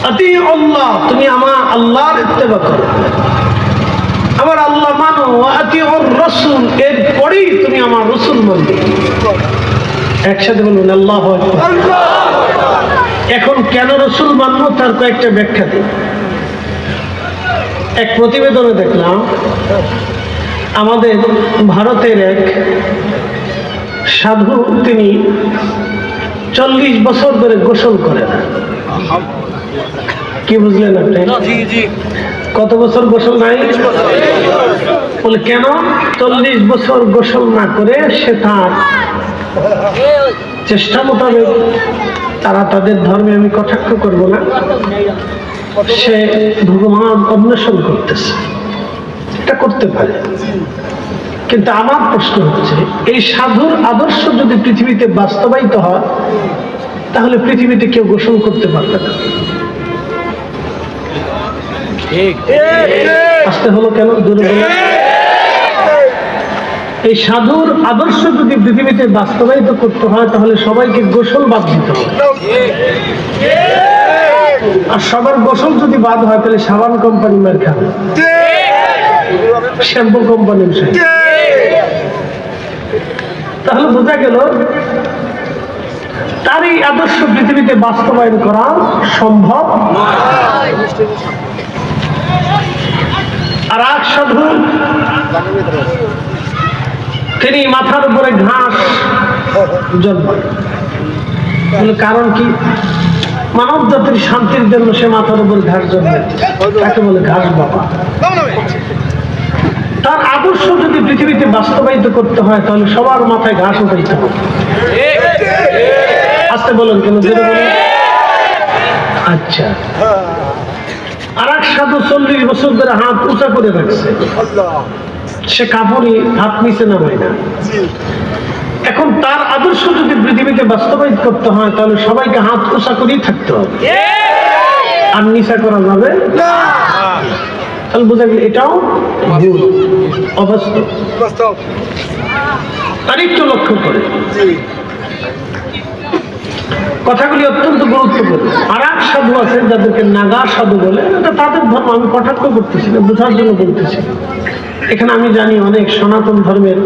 আতিউ আল্লাহ, তুমি আমার আল্লাহর ইত্তেবা করো, আমার আল্লাহ মানো, ওয়া আতিউর রাসূল, এরপরেই তুমি আমার রাসূল মানবে। একসাথে বলুন আল্লাহু আকবার। এখন কেন রাসূল মানবো তার কয়েকটা ব্যাখ্যা দিই। এক প্রতিবেদনে দেখলাম আমাদের ভারতের এক সাধু, তিনি 40 বছর ধরে গোসল করে না। কি বুঝলেন আপনি? কত বছর গোসল নাই? বলে কেন? 40 বছর গোসল না করে সে তার চেষ্টা মোতাবেক, তারা তাদের ধর্মে আমি কটাক্ষ করব না, সে ভগবান অন্বেষণ করতেছে। এটা করতে পারে, কিন্তু আমার প্রশ্ন হচ্ছে এই সাধুর আদর্শ যদি পৃথিবীতে বাস্তবায়িত হয় তাহলে পৃথিবীতে কেউ গোসল করতে পারবে না। আসতে হলো কেন? এই সাধুর আদর্শ যদি পৃথিবীতে বাস্তবায়িত করতে হয় তাহলে সবাইকে গোসল বাদ দিতে হবে। আর সবার গোসল যদি বাদ হয় তাহলে সাবান কোম্পানি মার খাবে, শ্যাম্পু কোম্পানি। তাহলে বোঝা গেল তার এই আদর্শ পৃথিবীতে বাস্তবায়ন করা সম্ভব। আর এক সাধু, তিনি মাথার উপরে ঘাস জন্মায়। কারণ কি? মানব জাতির শান্তির জন্য সে মাথার উপর ঘাস জন্মায়, তাকে বলে ঘাস বাবা। তার আদর্শ যদি পৃথিবীতে বাস্তবায়িত করতে হয় তাহলে সবার মাথায় ঘাস উঠাইতে হবে। আসতে বলেন কেন? আচ্ছা, আর এক সাধু 40 বছর ধরে হাত উঁচা করে রাখছে, সে কাপড়ই হাত নিচে নামায় না। এখন তার আদর্শ যদি পৃথিবীতে বাস্তবায়িত করতে হয় তাহলে সবাইকে হাত উঁচা করেই থাকতে হবে, আর নিচা করা যাবে না। তাহলে বোঝা গেল এটাও ভুল, অবাস্তব। আরেকটু লক্ষ্য করে কথাগুলি অত্যন্ত গুরুত্বপূর্ণ। আর এক সাধু আছে যাদেরকে নাগা সাধু বলে, এটা তাদের ধর্ম, আমি কটাক্ষ করতেছি না, বোঝার জন্য বলতেছি। এখানে আমি জানি অনেক সনাতন ধর্মের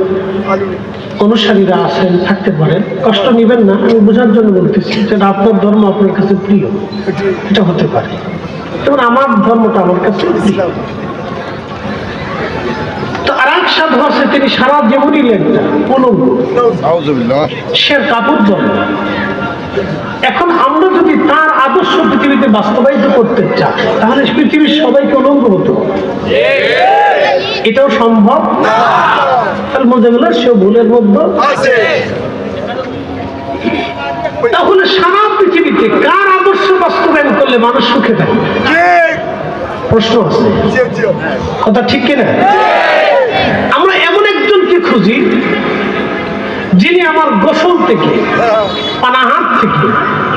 অনুসারীরা আছেন, থাকতে পারেন, কষ্ট নিবেন না, আমি বোঝার জন্য বলতেছি। যেটা আপনার ধর্ম আপনার কাছে প্রিয়, এটা হতে পারে, যেমন আমার ধর্মটা আমার কাছে প্রিয়। তো আর এক সাধু আছে, তিনি সারা জীবনই লেনটা উলঙ্গ, সে কাপড় জন্ম। এখন আমরা যদি তার আদর্শ পৃথিবীতে বাস্তবায়িত করতে চাই তাহলে পৃথিবীর সবাইকে উলঙ্গ হতো, এটাও সম্ভব না। তাহলে বোঝা গেল সেও ভুলের মধ্যে আছে। তাহলে সারা পৃথিবীতে কার আদর্শ বাস্তবায়ন করলে মানুষ সুখে থাকে? প্রশ্ন আছে, কথা ঠিক কিনা? আমরা এমন একজনকে খুঁজি যিনি আমার গোসল থেকে, পানাহার থেকে,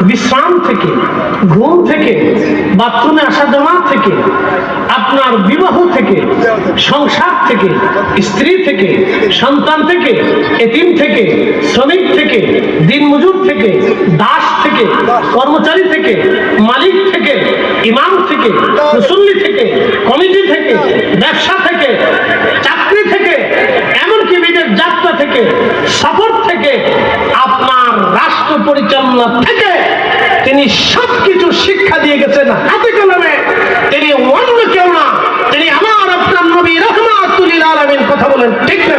বিশ্রাম থেকে, ঘুম থেকে, বাথরুমে আসা যাওয়া থেকে, আপনার বিবাহ থেকে, সংসার থেকে, স্ত্রী থেকে, সন্তান থেকে, এতিম থেকে, শ্রমিক থেকে, দিনমজুর থেকে, দাস থেকে, কর্মচারী থেকে, মালিক থেকে, ইমাম থেকে, মুসল্লি থেকে, কমিটি থেকে, ব্যবসা থেকে, চাকরি থেকে, এমনকি বিদেশ যাত্রা থেকে, সফর থেকে, আপনার রাষ্ট্র পরিচালনা থেকে তিনি সবকিছু শিক্ষা দিয়ে গেছেন হাতে কলমে। তিনি অন্য কেউ না, তিনি আমার আপনার নবী রাহমাতুল লিল আলামিন। কথা বলেন ঠিক না?